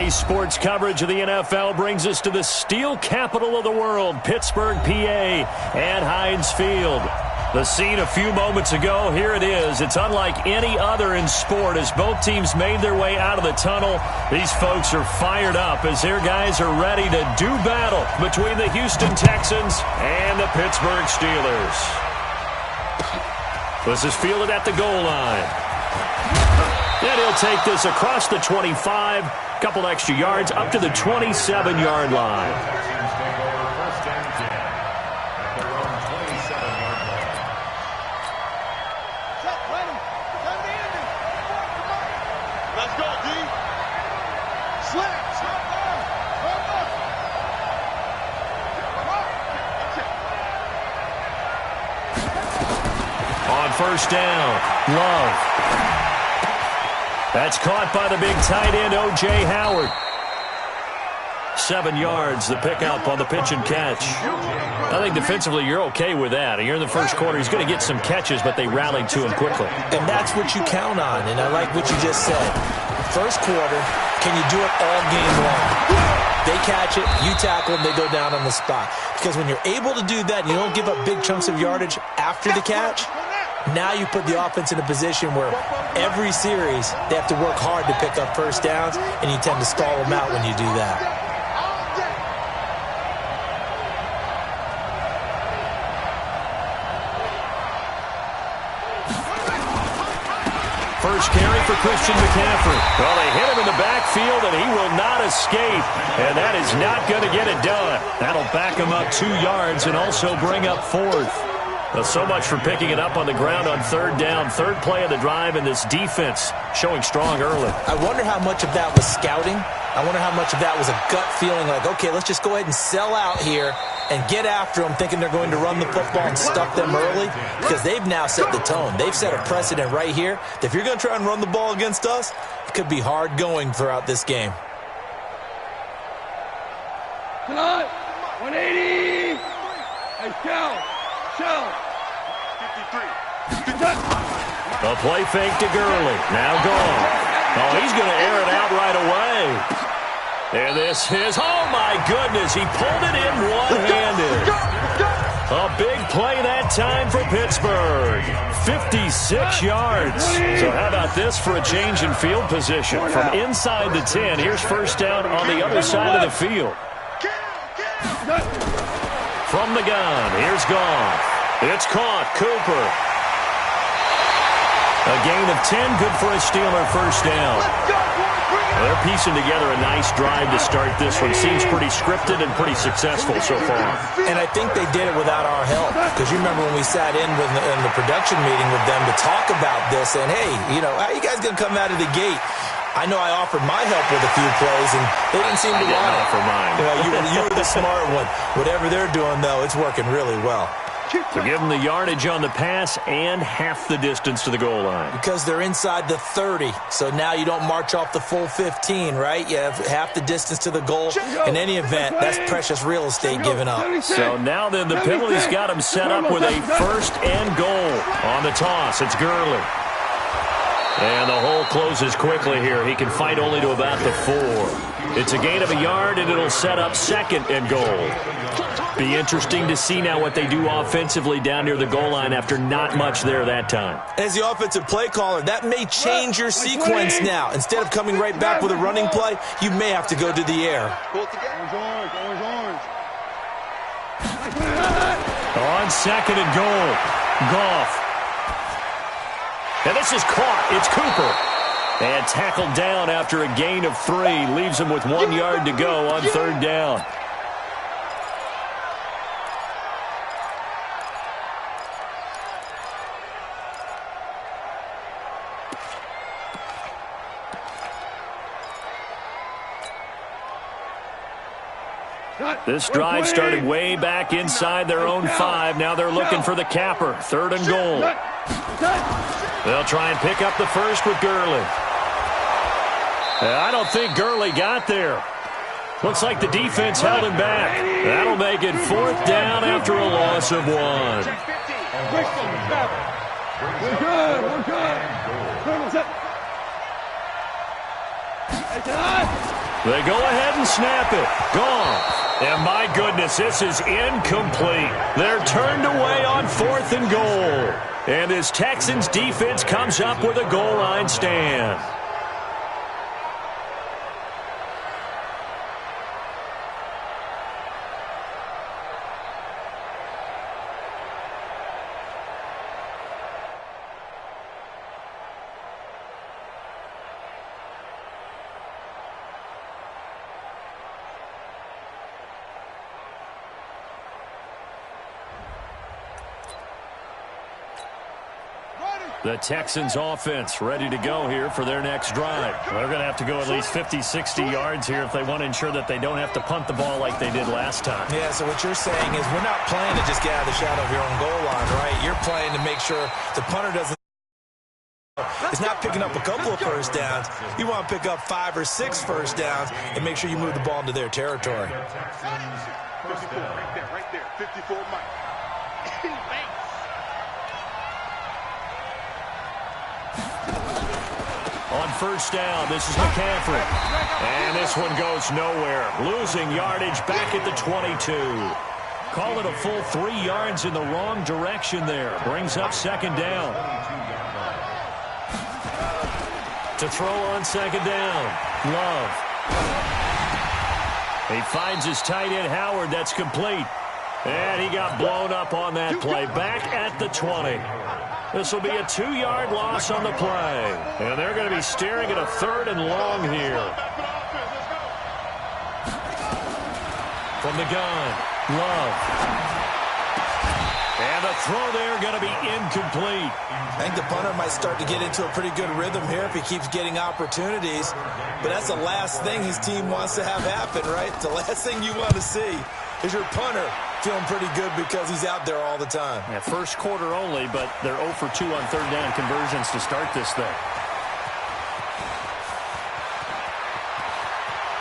Today's sports coverage of the NFL brings us to the steel capital of the world, Pittsburgh, PA, at Heinz Field. The scene a few moments ago, here it is. It's unlike any other in sport as both teams made their way out of the tunnel. These folks are fired up as their guys are ready to do battle between the Houston Texans and the Pittsburgh Steelers. This is fielded at the goal line. And he'll take this across the 25, couple extra yards, up to the 27-yard line. On first down, Love. That's caught by the big tight end, O.J. Howard. 7 yards, the pickup on the pitch and catch. I think defensively you're okay with that. You're in the first quarter. He's going to get some catches, but they rallied to him quickly. And that's what you count on, and I like what you just said. First quarter, can you do it all game long? They catch it, you tackle them, they go down on the spot. Because when you're able to do that and you don't give up big chunks of yardage after the catch, now you put the offense in a position where every series they have to work hard to pick up first downs, and you tend to stall them out when you do that. First carry for Christian McCaffrey. Well, they hit him in the backfield, and he will not escape. And that is not going to get it done. That'll back him up 2 yards and also bring up 4th. Well, so much for picking it up on the ground on third down. Third play of the drive, and this defense showing strong early. I wonder how much of that was scouting. I wonder how much of that was a gut feeling like, okay, let's just go ahead and sell out here and get after them, thinking they're going to run the football and stuff them early, because they've now set the tone. They've set a precedent right here. If you're going to try and run the ball against us, it could be hard going throughout this game. 180. Hey, Shell. 53. A play fake to Gurley. Now gone. Oh, he's going to air it out right away. And this is, oh my goodness, he pulled it in one-handed. A big play that time for Pittsburgh. 56 yards. So how about this for a change in field position? From inside the 10, here's first down on the other side of the field. From the gun, here's Goff. It's caught, Cooper. A gain of 10, good for a Steeler first down. They're piecing together a nice drive to start this one. Seems pretty scripted and pretty successful so far. And I think they did it without our help. Because you remember when we sat in the production meeting with them to talk about this, and hey, how are you guys going to come out of the gate? I know I offered my help with a few plays, and they didn't seem to want it. Offer mine. You were the smart one. Whatever they're doing, though, it's working really well. So give them the yardage on the pass and half the distance to the goal line. Because they're inside the 30, so now you don't march off the full 15, right? You have half the distance to the goal. In any event, that's precious real estate given up. So now then, the penalty's got him set up with a first and goal on the toss. It's Gurley. And the hole closes quickly here. He can fight only to about the 4. It's a gain of a yard, and it'll set up second and goal. Be interesting to see now what they do offensively down near the goal line after not much there that time. As the offensive play caller, that may change your sequence now. Instead of coming right back with a running play, you may have to go to the air. On second and goal, Goff. And this is caught. It's Cooper. And tackled down after a gain of 3. Leaves him with 1 yard to go on third down. This drive started way back inside their own 5. Now they're looking for the capper. Third and goal. They'll try and pick up the first with Gurley. I don't think Gurley got there. Looks like the defense held him back. That'll make it 4th down after a loss of 1. They go ahead and snap it. Gone. And my goodness, this is incomplete. They're turned away on 4th and goal. And this Texans defense comes up with a goal line stand. The Texans offense ready to go here for their next drive. They're going to have to go at least 50, 60 yards here if they want to ensure that they don't have to punt the ball like they did last time. Yeah, so what you're saying is we're not playing to just get out of the shadow of your own goal line, right? You're playing to make sure the punter doesn't. It's not picking up a couple of first downs. You want to pick up 5 or 6 first downs and make sure you move the ball into their territory. 54, right there. 54, Mike. On first down, this is McCaffrey. And this one goes nowhere. Losing yardage back at the 22. Call it a full 3 yards in the wrong direction there. Brings up second down. To throw on second down. Love. He finds his tight end, Howard. That's complete. And he got blown up on that play. Back at the 20. This will be a 2-yard loss on the play. And they're going to be staring at a 3rd and long here. From the gun, Love. And the throw there going to be incomplete. I think the punter might start to get into a pretty good rhythm here if he keeps getting opportunities. But that's the last thing his team wants to have happen, right? The last thing you want to see is your punter feeling pretty good because he's out there all the time. Yeah, first quarter only, but they're 0 for 2 on 3rd down conversions to start this thing.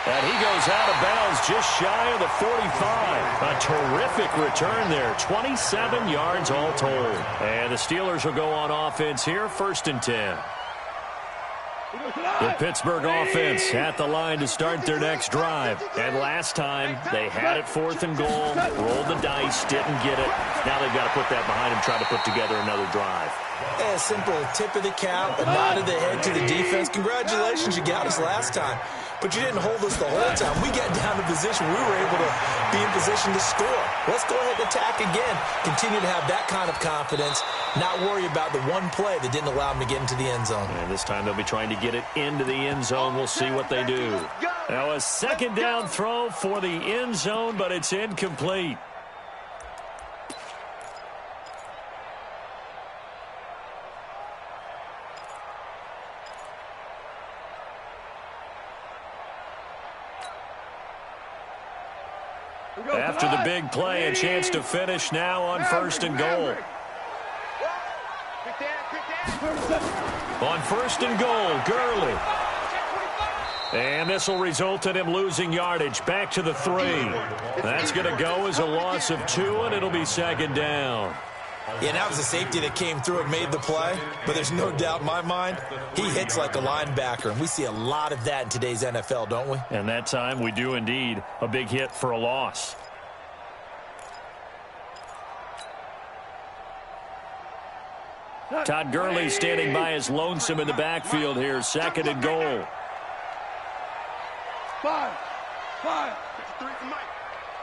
And he goes out of bounds just shy of the 45. A terrific return there. 27 yards all told. And the Steelers will go on offense here, 1st and 10. The Pittsburgh offense at the line to start their next drive. And last time, they had it 4th and goal, rolled the dice, didn't get it. Now they've got to put that behind them, try to put together another drive. A simple tip of the cap, a nod of the head to the defense. Congratulations, you got us last time. But you didn't hold us the whole time. We got down to position. We were able to be in position to score. Let's go ahead and attack again. Continue to have that kind of confidence. Not worry about the one play that didn't allow them to get into the end zone. And this time they'll be trying to get it into the end zone. We'll see what they do. Now a second down throw for the end zone, but it's incomplete. After the big play, a chance to finish now on 1st and goal. On 1st and goal, Gurley. And this will result in him losing yardage back to the 3. That's going to go as a loss of 2, and it'll be 2nd down. Yeah, that was a safety that came through and made the play, but there's no doubt in my mind he hits like a linebacker, and we see a lot of that in today's NFL, don't we? And that time we do indeed. A big hit for a loss. Todd Gurley standing by as lonesome in the backfield here, 2nd and goal. 5. 53 for Mike.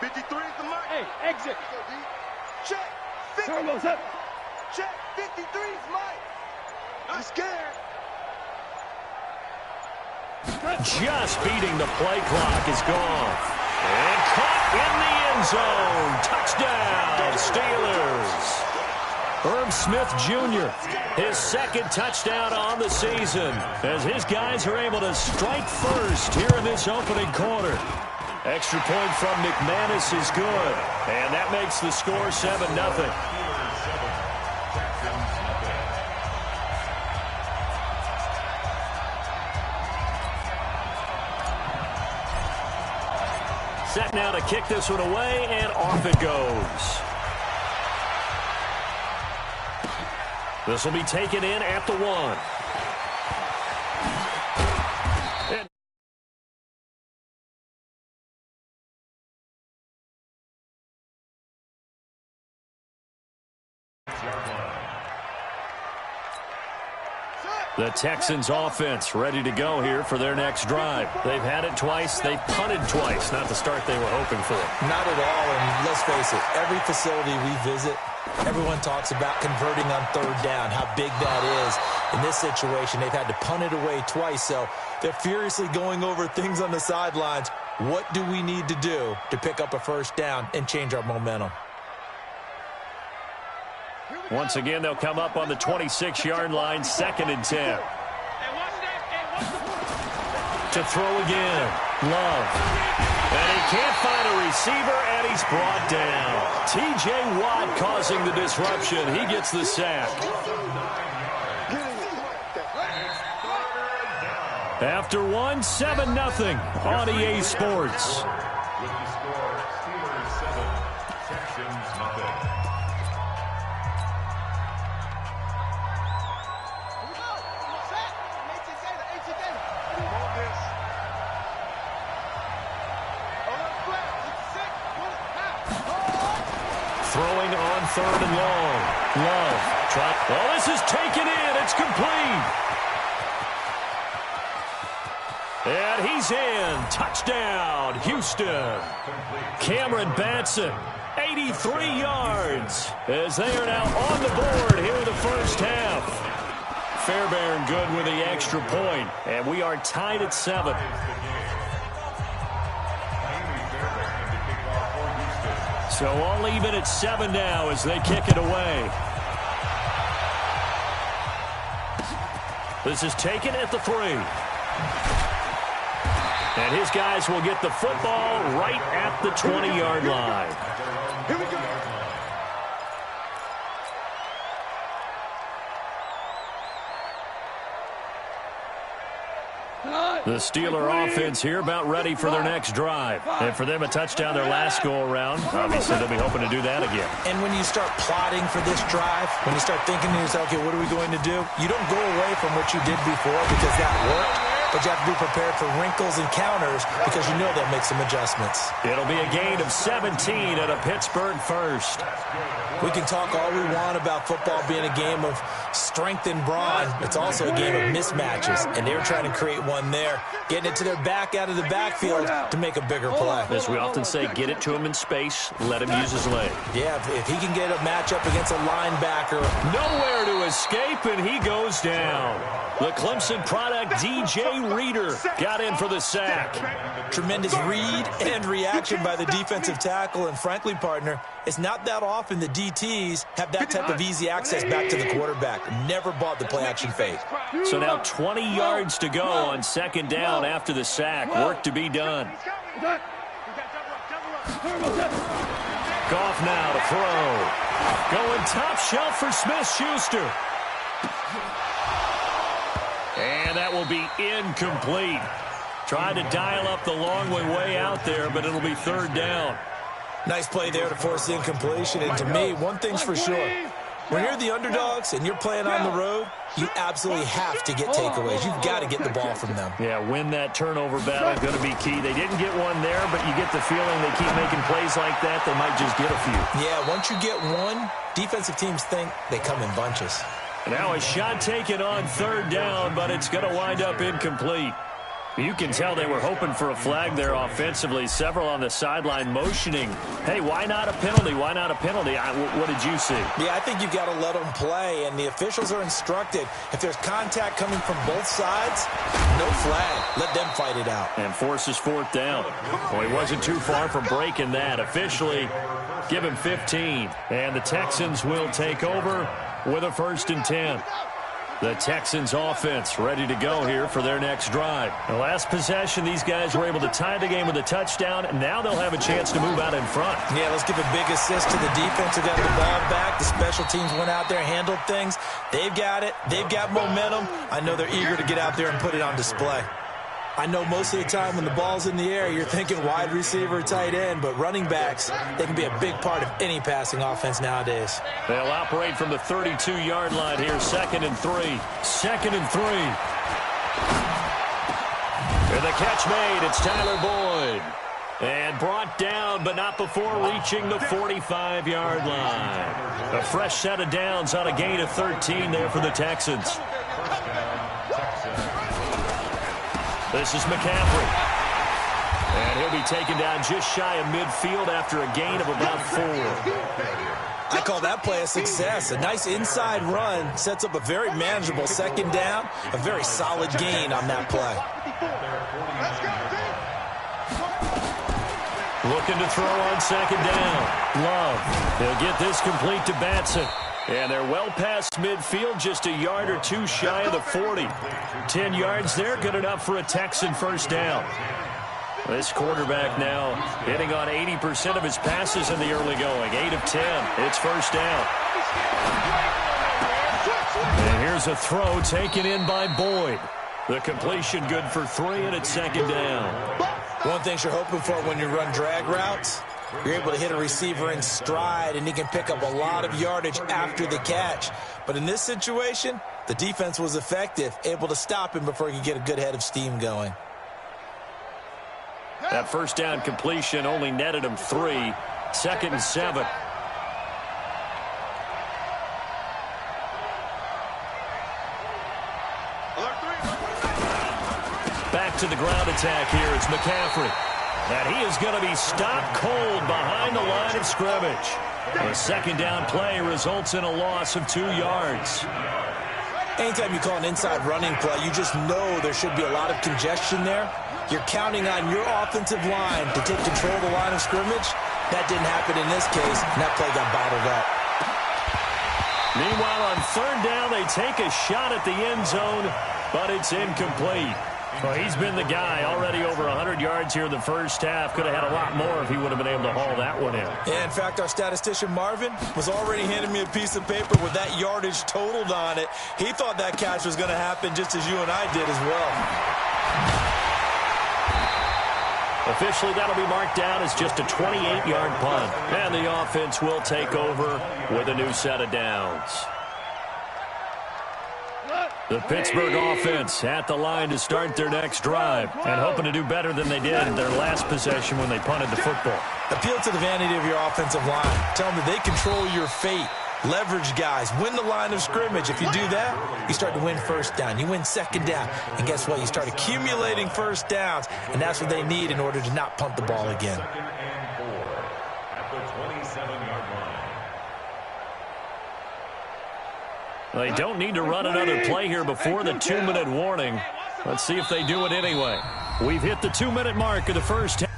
53 for Mike. Hey, exit. Check. 50. Turbo's up. Check. 53's Mike. I'm scared. Just beating the play clock is gone. And caught in the end zone. Touchdown, Steelers. Herb Smith Jr., his 2nd touchdown on the season as his guys are able to strike first here in this opening quarter. Extra point from McManus is good, and that makes the score 7-0. Set now to kick this one away, and off it goes. This will be taken in at the 1. The Texans offense ready to go here for their next drive. They've had it twice. They've punted twice. Not the start they were hoping for. Not at all, and let's face it, every facility we visit, everyone talks about converting on third down, how big that is. In this situation, they've had to punt it away twice, so they're furiously going over things on the sidelines. What do we need to do to pick up a first down and change our momentum? Once again, they'll come up on the 26-yard line, 2nd and 10. To throw again, Love. And he can't find a receiver, and he's brought down. T.J. Watt causing the disruption. He gets the sack. After one, 7-0 on EA Sports. Throwing on 3rd and long. Love. Oh, this is taken in. It's complete. And he's in. Touchdown, Houston. Cameron Batson, 83 yards, as they are now on the board here in the first half. Fairbairn good with the extra point, and we are tied at 7. So all even at 7 now as they kick it away. This is taken at the 3. And his guys will get the football right at the 20-yard line. Here we go. The Steeler offense here about ready for their next drive. And for them, a touchdown their last go-around. Obviously, they'll be hoping to do that again. And when you start plotting for this drive, when you start thinking to yourself, okay, what are we going to do? You don't go away from what you did before because that worked. But you have to be prepared for wrinkles and counters because you know they'll make some adjustments. It'll be a gain of 17 at a Pittsburgh first. We can talk all we want about football being a game of strength and brawn. It's also a game of mismatches, and they were trying to create one there, getting it to their back out of the backfield to make a bigger play. As we often say, get it to him in space, let him use his leg. Yeah, if he can get a matchup against a linebacker. Nowhere to escape, and he goes down. The Clemson product, DJ Reader, got in for the sack. Tremendous read and reaction by the defensive tackle, and frankly, partner, it's not that often the DTs have that type of easy access back to the quarterback. Never bought the play-action fake. So now 20 yards to go on 2nd down after the sack. Work to be done. Goff now to throw. Going top shelf for Smith-Schuster. And that will be incomplete. Trying to dial up the long way out there, but it'll be 3rd down. Nice play there to force the incompletion. And to me, one thing's for sure. When you're the underdogs and you're playing on the road, you absolutely have to get takeaways. You've got to get the ball from them. Yeah, win that turnover battle, going to be key. They didn't get one there, but you get the feeling they keep making plays like that, they might just get a few. Yeah, once you get one, defensive teams think they come in bunches. Now a shot taken on 3rd down, but it's going to wind up incomplete. You can tell they were hoping for a flag there offensively. Several on the sideline motioning. Hey, why not a penalty? Why not a penalty? What did you see? Yeah, I think you've got to let them play, and the officials are instructed. If there's contact coming from both sides, no flag. Let them fight it out. And forces 4th down. Well, he wasn't too far from breaking that. Officially, give him 15. And the Texans will take over with a 1st and 10. The Texans offense ready to go here for their next drive. The last possession, these guys were able to tie the game with a touchdown, and now they'll have a chance to move out in front. Yeah, let's give a big assist to the defense who got the ball back. The special teams went out there, handled things. They've got it. They've got momentum. I know they're eager to get out there and put it on display. I know most of the time when the ball's in the air, you're thinking wide receiver, tight end, but running backs, they can be a big part of any passing offense nowadays. They'll operate from the 32-yard line here, 2nd and 3. 2nd and 3. And the catch made, it's Tyler Boyd. And brought down, but not before reaching the 45-yard line. A fresh set of downs on a gain of 13 there for the Texans. This is McCaffrey. And he'll be taken down just shy of midfield after a gain of about 4. I call that play a success. A nice inside run sets up a very manageable second down. A very solid gain on that play. Looking to throw on second down. Love. He'll get this complete to Batson. And they're well past midfield, just a yard or two shy of the 40. 10 yards there, good enough for a Texan first down. This quarterback now hitting on 80% of his passes in the early going. 8 of 10. It's first down. And here's a throw taken in by Boyd. The completion good for 3, and it's second down. One thing you're hoping for when you run drag routes, you're able to hit a receiver in stride, and he can pick up a lot of yardage after the catch. But in this situation, the defense was effective, able to stop him before he could get a good head of steam going. That first down completion only netted him 3. Second and 7. Back to the ground attack here. It's McCaffrey. And he is going to be stopped cold behind the line of scrimmage. The second down play results in a loss of 2 yards. Anytime you call an inside running play, you just know there should be a lot of congestion there. You're counting on your offensive line to take control of the line of scrimmage. That didn't happen in this case, and that play got bottled up. Meanwhile, on third down, they take a shot at the end zone, but it's incomplete. Well, he's been the guy already over 100 yards here in the first half. Could have had a lot more if he would have been able to haul that one in. Yeah, in fact, our statistician Marvin was already handing me a piece of paper with that yardage totaled on it. He thought that catch was going to happen just as you and I did as well. Officially, that'll be marked down as just a 28-yard punt. And the offense will take over with a new set of downs. The Pittsburgh offense at the line to start their next drive and hoping to do better than they did in their last possession when they punted the football. Appeal to the vanity of your offensive line. Tell them that they control your fate. Leverage guys. Win the line of scrimmage. If you do that, you start to win first down. You win second down. And guess what? You start accumulating first downs. And that's what they need in order to not punt the ball again. They don't need to run another play here before the 2-minute warning. Let's see if they do it anyway. We've hit the 2-minute mark of the first half.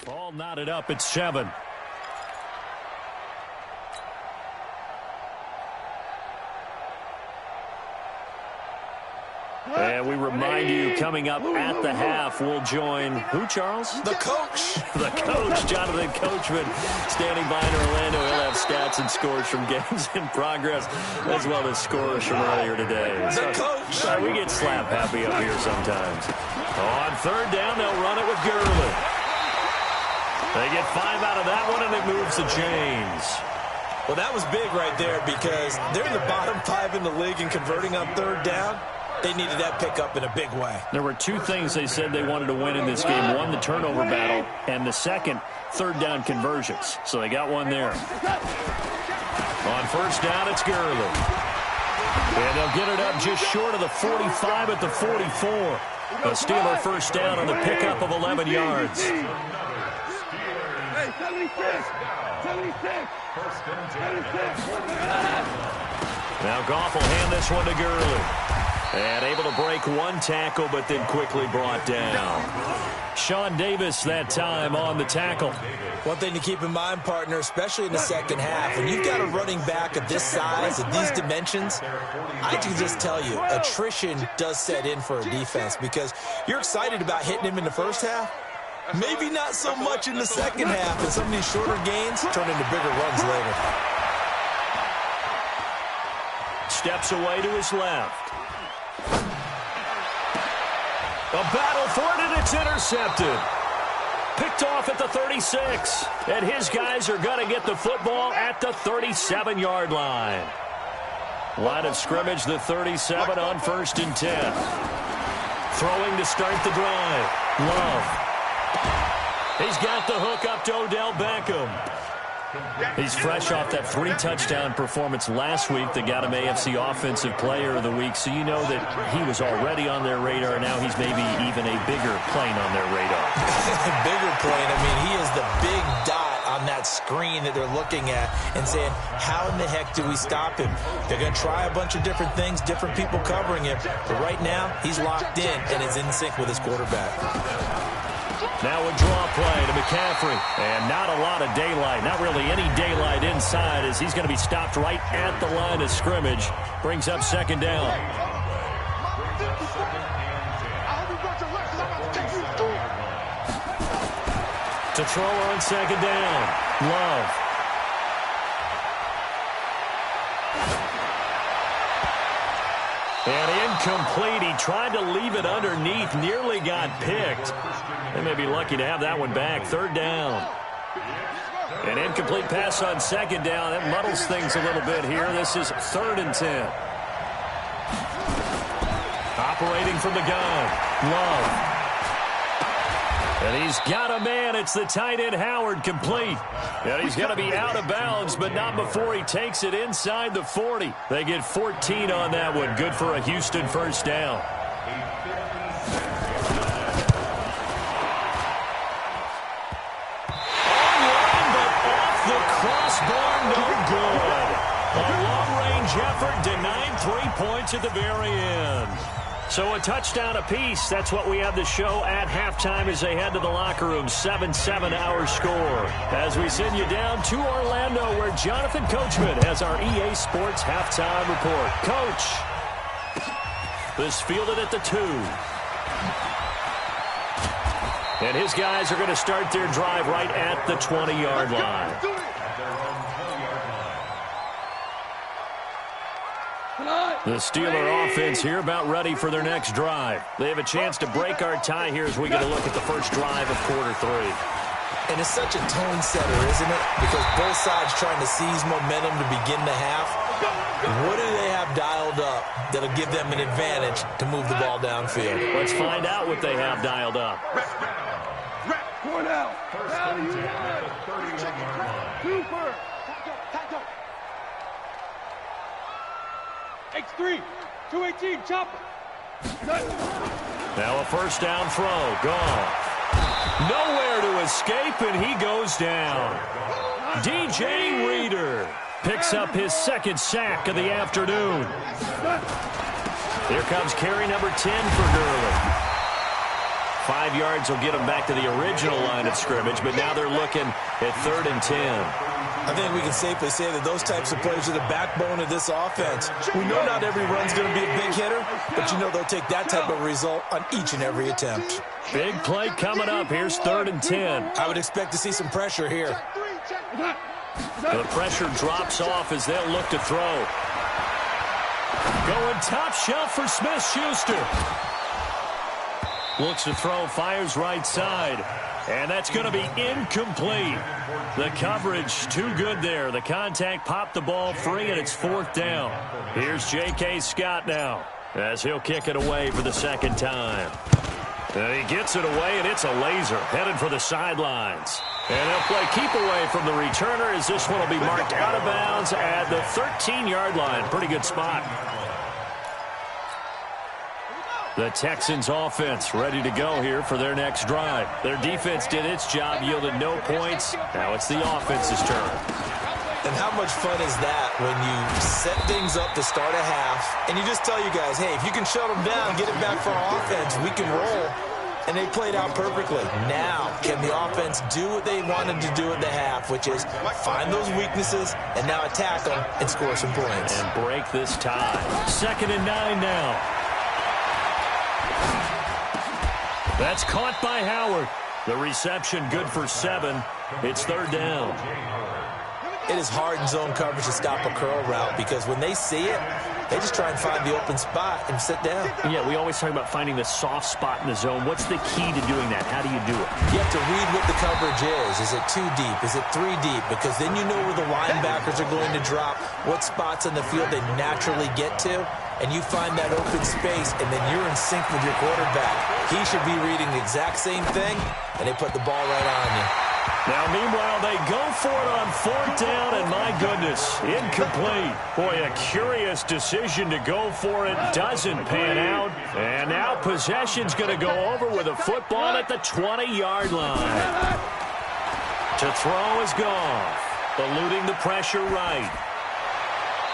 All knotted up at 7. And we remind you, coming up at the half, we'll join who, Charles? The coach. The coach, Jonathan Coachman, standing by in Orlando. He'll have stats and scores from games in progress, as well as scores from earlier today. The coach. We get slap happy up here sometimes. On third down, they'll run it with Gurley. They get 5 out of that one, and it moves the chains. Well, that was big right there because they're in the bottom 5 in the league in converting on third down. They needed that pickup in a big way. There were 2 things they said they wanted to win in this game. One, the turnover battle, and the second, third down conversions. So they got one there. On first down, it's Gurley. And they'll get it up just short of the 45 at the 44. A Steeler first down on the pickup of 11 yards. Hey, 76! 76! Now Goff will hand this one to Gurley. And able to break one tackle, but then quickly brought down. Sean Davis that time on the tackle. One thing to keep in mind, partner, especially in the second half, when you've got a running back of this size, of these dimensions, I can just tell you, attrition does set in for a defense because you're excited about hitting him in the first half. Maybe not so much in the second half, and some of these shorter gains turn into bigger runs later. Steps away to his left. A battle for it, and it's intercepted. Picked off at the 36. And his guys are going to get the football at the 37-yard line. Line of scrimmage, the 37 on 1st and 10. Throwing to start the drive. Love. He's got the hook up to Odell Beckham. He's fresh off that 3-touchdown performance last week that got him AFC Offensive Player of the Week, so you know that he was already on their radar. Now he's maybe even a bigger plane on their radar. Bigger plane. I mean, he is the big dot on that screen that they're looking at and saying, how in the heck do we stop him? They're going to try a bunch of different things, different people covering him, but right now he's locked in and is in sync with his quarterback. Now a draw play to McCaffrey. And not a lot of daylight. Not really any daylight inside as he's going to be stopped right at the line of scrimmage. Brings up 2nd down. To throw on 2nd down. Love. And incomplete. He tried to leave it underneath. Nearly got picked. They may be lucky to have that one back. 3rd down. An incomplete pass on 2nd down. That muddles things a little bit here. This is 3rd and 10. Operating from the gun. Love. And he's got a man. It's the tight end Howard, complete. And he's going to be out of bounds, but not before he takes it inside the 40. They get 14 on that one. Good for a Houston 1st down. Online, but off the crossbar, no good. A long-range effort denying 3 points at the very end. So a touchdown apiece. That's what we have to show at halftime as they head to the locker room. 7-7 our score. As we send you down to Orlando where Jonathan Coachman has our EA Sports halftime report. Coach. This fielded at the 2. And his guys are going to start their drive right at the 20-yard line. The Steeler offense here about ready for their next drive. They have a chance to break our tie here as we get a look at the first drive of quarter 3. And it's such a tone setter, isn't it? Because both sides trying to seize momentum to begin the half. What do they have dialed up that'll give them an advantage to move the ball downfield? Let's find out what they have dialed up. X3, 218, chopper. Now a 1st down throw, gone. Nowhere to escape, and he goes down. DJ Reader picks up his 2nd sack of the afternoon. Here comes carry number 10 for Gurley. 5 yards will get him back to the original line of scrimmage, but now they're looking at 3rd and 10. I think we can safely say that those types of plays are the backbone of this offense. We know not every run's going to be a big hitter, but you know they'll take that type of result on each and every attempt. Big play coming up. Here's 3rd and 10. I would expect to see some pressure here. The pressure drops off as they'll look to throw. Going top shelf for Smith-Schuster. Looks to throw, fires right side. And that's going to be incomplete. The coverage too good there. The contact popped the ball free, and it's 4th down. Here's J.K. Scott now as he'll kick it away for the 2nd time. And he gets it away, and it's a laser headed for the sidelines. And they'll play keep away from the returner as this one will be marked out of bounds at the 13-yard line. Pretty good spot. The Texans offense ready to go here for their next drive. Their defense did its job, yielded no points. Now it's the offense's turn. And how much fun is that when you set things up to start a half, and you just tell you guys, hey, if you can shut them down, get it back for our offense, we can roll. And they played out perfectly. Now, can the offense do what they wanted to do at the half, which is find those weaknesses and now attack them and score some points. And break this tie. 2nd and 9 now. That's caught by Howard. The reception good for 7. It's 3rd down. It is hard in zone coverage to stop a curl route because when they see it, they just try and find the open spot and sit down. Yeah, we always talk about finding the soft spot in the zone. What's the key to doing that? How do you do it? You have to read what the coverage is. Is it 2 deep? Is it 3 deep? Because then you know where the linebackers are going to drop, what spots on the field they naturally get to, and you find that open space, and then you're in sync with your quarterback. He should be reading the exact same thing, and they put the ball right on you. Now, meanwhile, they go for it on 4th down, and my goodness, incomplete. Boy, a curious decision to go for it. Doesn't pan out. And now possession's going to go over with a football at the 20-yard line. To throw is Goff, eluding the pressure right.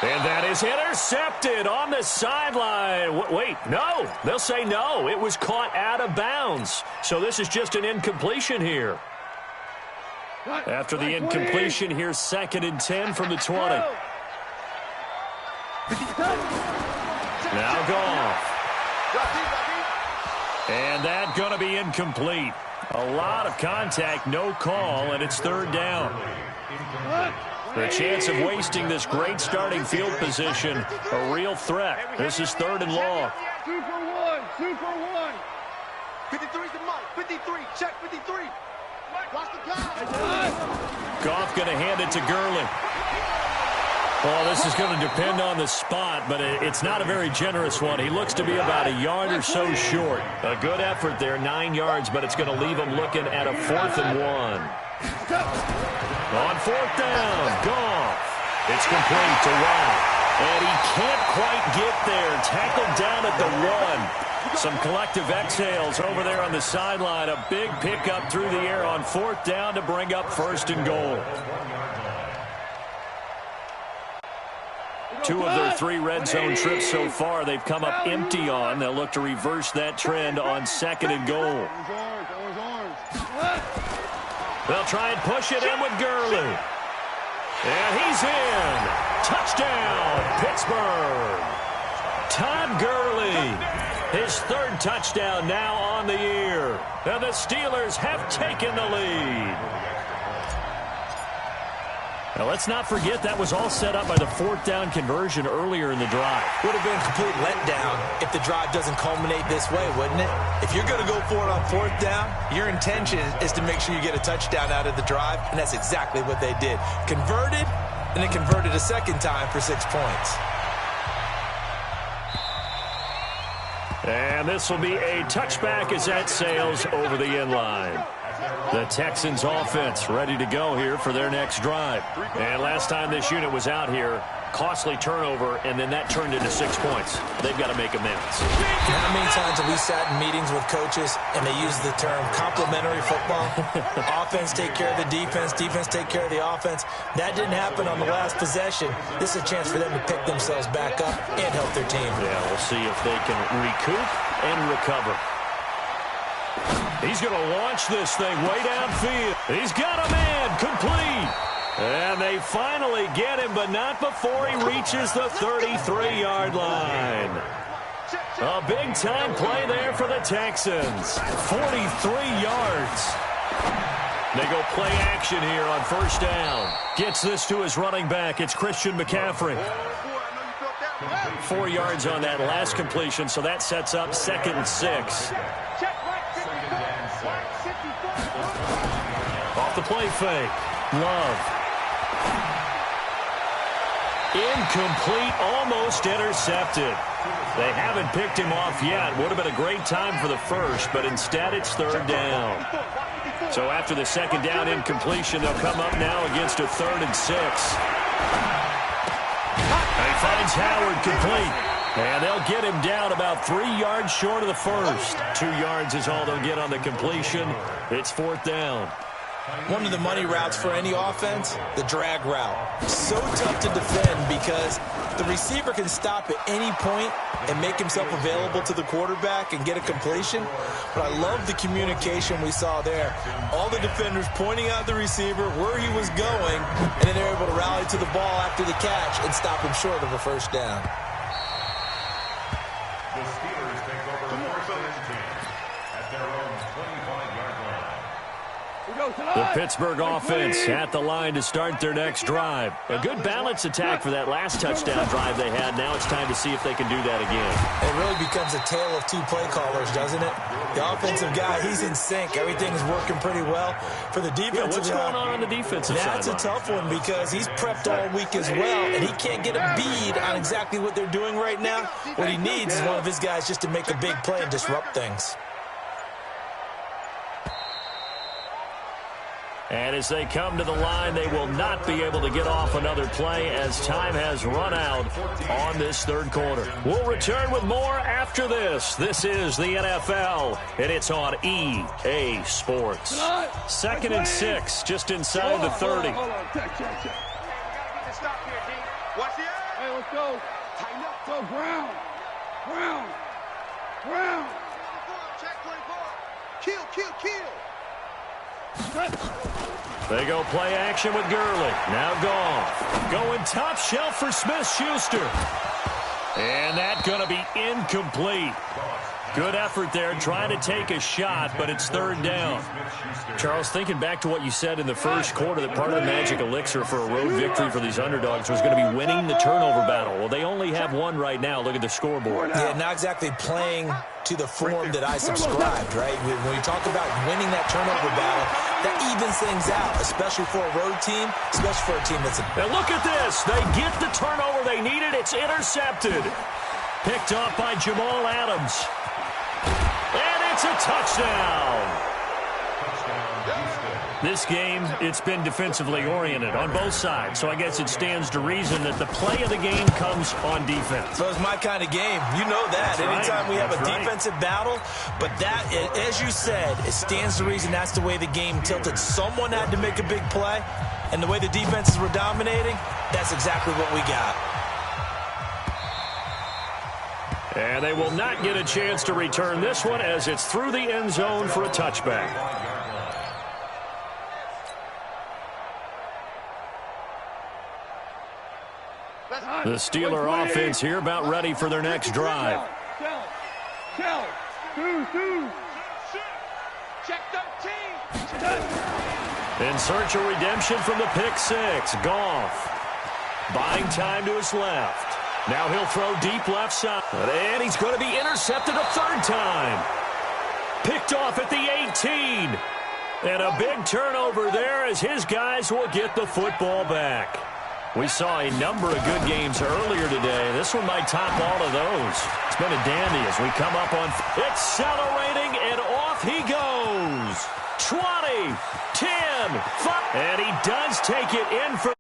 And that is intercepted on the sideline. Wait, no. They'll say no. It was caught out of bounds. So this is just an incompletion here. After the incompletion, here's 2nd and 10 from the 20. Now Goff. And that going to be incomplete. A lot of contact, no call, and it's 3rd down. The chance of wasting this great starting field position, a real threat. This is 3rd and long. 2 for 1, 2 for 1. 53's the mark, 53, check 53. Watch the guy. Goff going to hand it to Gurley. Well, this is going to depend on the spot, but it's not a very generous one. He looks to be about a yard or so short. A good effort there, 9 yards, but it's going to leave him looking at a 4th and 1. On 4th down, Goff. It's complete to Watt. And he can't quite get there. Tackled down at the 1. Some collective exhales over there on the sideline. A big pickup through the air on 4th down to bring up 1st and goal. 2 of their 3 red zone trips so far they've come up empty on. They'll look to reverse that trend on 2nd and goal. They'll try and push it in with Gurley. And he's in. Touchdown, Pittsburgh. Todd Gurley. His 3rd touchdown now on the year. And the Steelers have taken the lead. Now, let's not forget that was all set up by the 4th down conversion earlier in the drive. Would have been a complete letdown if the drive doesn't culminate this way, wouldn't it? If you're going to go for it on 4th down, your intention is to make sure you get a touchdown out of the drive, and that's exactly what they did. Converted, and then converted a 2nd time for 6 points. And this will be a touchback as that sails over the end line. The Texans offense ready to go here for their next drive. And last time this unit was out here, costly turnover, and then that turned into 6 points. They've got to make amends. How many times have we sat in meetings with coaches and they use the term complementary football? Offense take care of the defense, defense take care of the offense. That didn't happen on the last possession. This is a chance for them to pick themselves back up and help their team. Yeah, we'll see if they can recoup and recover. He's going to launch this thing way downfield. He's got a man, complete. And they finally get him, but not before he reaches the 33-yard line. A big-time play there for the Texans. 43 yards. They go play action here on 1st down. Gets this to his running back. It's Christian McCaffrey. 4 yards on that last completion, so that sets up 2nd and 6. Off the play fake. Love. Incomplete, almost intercepted. They haven't picked him off yet. Would have been a great time for the first, but instead it's 3rd down. So after the 2nd down incompletion, they'll come up now against a 3rd and 6. And he finds Howard complete. And they'll get him down about 3 yards short of the first. 2 yards is all they'll get on the completion. It's 4th down. One of the money routes for any offense, the drag route. So tough to defend because the receiver can stop at any point and make himself available to the quarterback and get a completion. But I love the communication we saw there. All the defenders pointing out the receiver, where he was going, and then they're able to rally to the ball after the catch and stop him short of a first down. The Steelers take over first and 10 at their own 25-yard line. The Pittsburgh offense at the line to start their next drive. A good balance attack for that last touchdown drive they had. Now it's time to see if they can do that again. It really becomes a tale of two play callers, doesn't it? The offensive guy, he's in sync. Everything's working pretty well. For the defensive guy, what's going on the defensive side? That's a tough one because he's prepped all week as well, and he can't get a bead on exactly what they're doing right now. What he needs is one of his guys just to make a big play and disrupt things. And as they come to the line, they will not be able to get off another play as time has run out on this third quarter. We'll return with more after this. This is the NFL, and it's on EA Sports. 2nd and 6, just inside the 30. Hold on. Check. Stop here, D. Watch the eye. Hey, let's go. Tighten up. Go, Brown. Check 24. Kill. They go play action with Gurley. Now Goff. Going top shelf for Smith-Schuster. And that's going to be incomplete. Good effort there, trying to take a shot, but it's third down. Charles, thinking back to what you said in the first quarter, that part of the magic elixir for a road victory for these underdogs was going to be winning the turnover battle. Well, they only have one right now. Look at the scoreboard. Yeah, not exactly playing to the form that I subscribed, right? When we talk about winning that turnover battle, that evens things out, especially for a road team, especially for a team that's... Now look at this. They get the turnover they needed. It's intercepted. Picked off by Jamal Adams. And it's a touchdown. This game, it's been defensively oriented on both sides, so I guess it stands to reason that the play of the game comes on defense. So it's my kind of game. You know that. Anytime we have a defensive battle, but that, as you said, it stands to reason that's the way the game tilted. Someone had to make a big play, and the way the defenses were dominating, that's exactly what we got. And they will not get a chance to return this one as it's through the end zone for a touchback. The Steeler offense here about ready for their next drive. In search of redemption from the pick six. Goff buying time to his left. Now he'll throw deep left side. And he's going to be intercepted a third time. Picked off at the 18. And a big turnover there as his guys will get the football back. We saw a number of good games earlier today. This one might top all of those. It's been a dandy as we come up on... Accelerating, and off he goes. 20, 10, 5. And he does take it in for